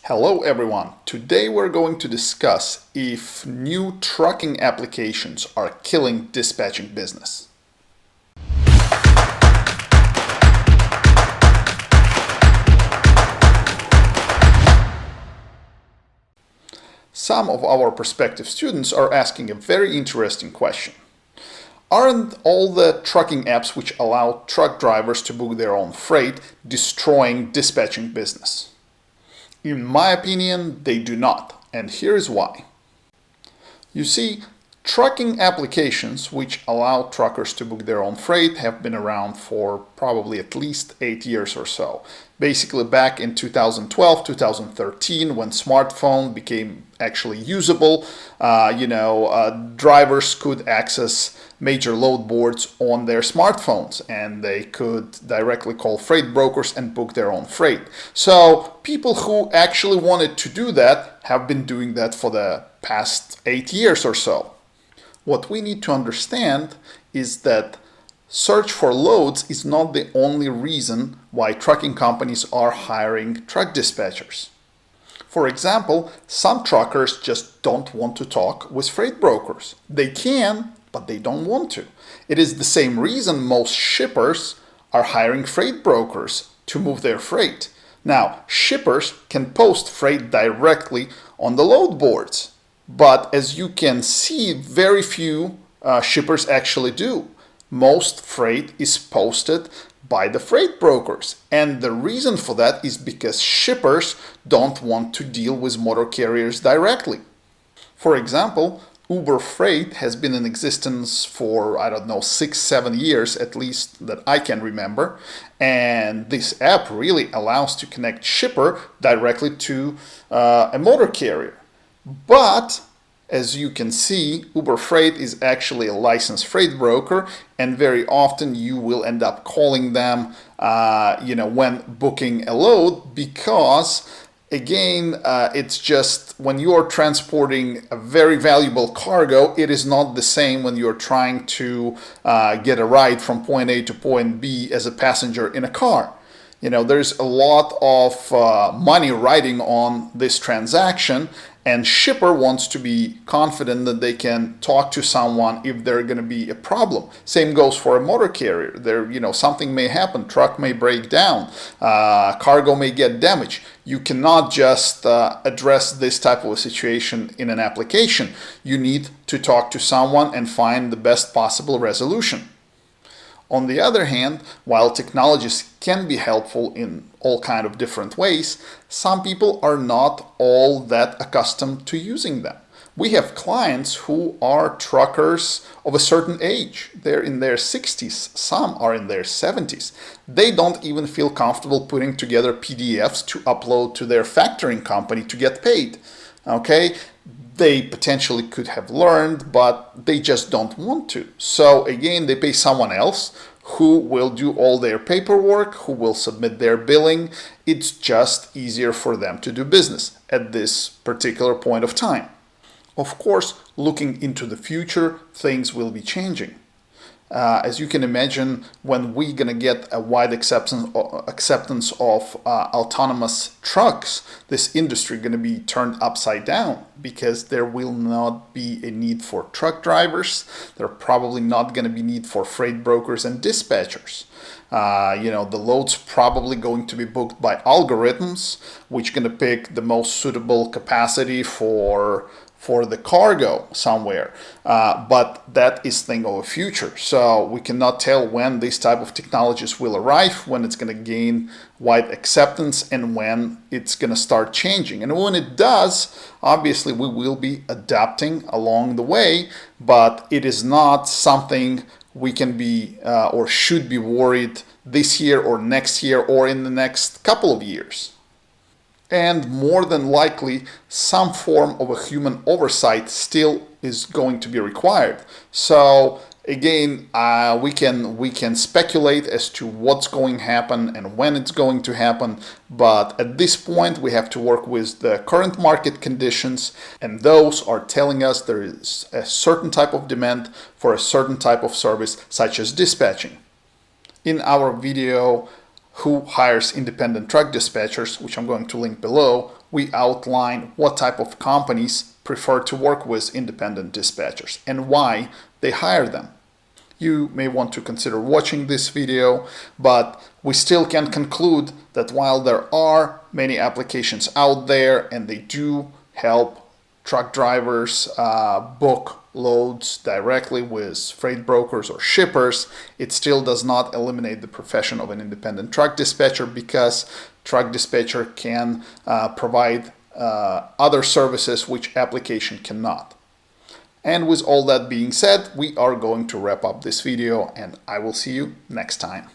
Hello everyone! Today we're going to discuss if new trucking applications are killing dispatching business. Some of our prospective students are asking a very interesting question. Aren't all the trucking apps which allow truck drivers to book their own freight destroying dispatching business? In my opinion, they do not, and here's why. You see, trucking applications which allow truckers to book their own freight have been around for probably at least 8 years or so. Basically back in 2012, 2013, when smartphone became actually usable, drivers could access major load boards on their smartphones and they could directly call freight brokers and book their own freight. So people who actually wanted to do that have been doing that for the past 8 years or so. What we need to understand is that search for loads is not the only reason why trucking companies are hiring truck dispatchers. For example, some truckers just don't want to talk with freight brokers. They can, but they don't want to. It is the same reason most shippers are hiring freight brokers to move their freight. Now, shippers can post freight directly on the load boards, but as you can see, very few shippers actually do. Most freight is posted by the freight brokers, and the reason for that is because shippers don't want to deal with motor carriers directly. For example, Uber Freight has been in existence for, 6-7 years at least that I can remember, and this app really allows to connect shipper directly to a motor carrier. But as you can see, Uber Freight is actually a licensed freight broker, and very often you will end up calling them when booking a load, because again, it's just when you are transporting a very valuable cargo, it is not the same when you're trying to get a ride from point A to point B as a passenger in a car. There's a lot of money riding on this transaction, and shipper wants to be confident that they can talk to someone if there's going to be a problem. Same goes for a motor carrier. Something may happen, truck may break down, cargo may get damaged. You cannot just address this type of a situation in an application. You need to talk to someone and find the best possible resolution. On the other hand, while technologies can be helpful in all kind of different ways, some people are not all that accustomed to using them. We have clients who are truckers of a certain age. They're in their 60s, some are in their 70s. They don't even feel comfortable putting together PDFs to upload to their factoring company to get paid. Okay? They potentially could have learned, but they just don't want to. So again, they pay someone else who will do all their paperwork, who will submit their billing. It's just easier for them to do business at this particular point of time. Of course, looking into the future, things will be changing. As you can imagine, when we're going to get a wide acceptance of autonomous trucks, this industry is going to be turned upside down, because there will not be a need for truck drivers. There are probably not going to be need for freight brokers and dispatchers. The load's probably going to be booked by algorithms, which are going to pick the most suitable capacity for the cargo somewhere, but that is thing of the future. So we cannot tell when these type of technologies will arrive, when it's going to gain wide acceptance, and when it's going to start changing. And when it does, obviously we will be adapting along the way, but it is not something we can be or should be worried this year or next year or in the next couple of years. And more than likely, some form of a human oversight still is going to be required. So again, we can speculate as to what's going to happen and when it's going to happen, but at this point we have to work with the current market conditions, and those are telling us there is a certain type of demand for a certain type of service, such as dispatching. In our video who hires independent truck dispatchers, which I'm going to link below, we outline what type of companies prefer to work with independent dispatchers and why they hire them. You may want to consider watching this video, but we still can conclude that while there are many applications out there and they do help truck drivers book loads directly with freight brokers or shippers, it still does not eliminate the profession of an independent truck dispatcher, because truck dispatcher can provide other services which application cannot. And with all that being said, we are going to wrap up this video, and I will see you next time.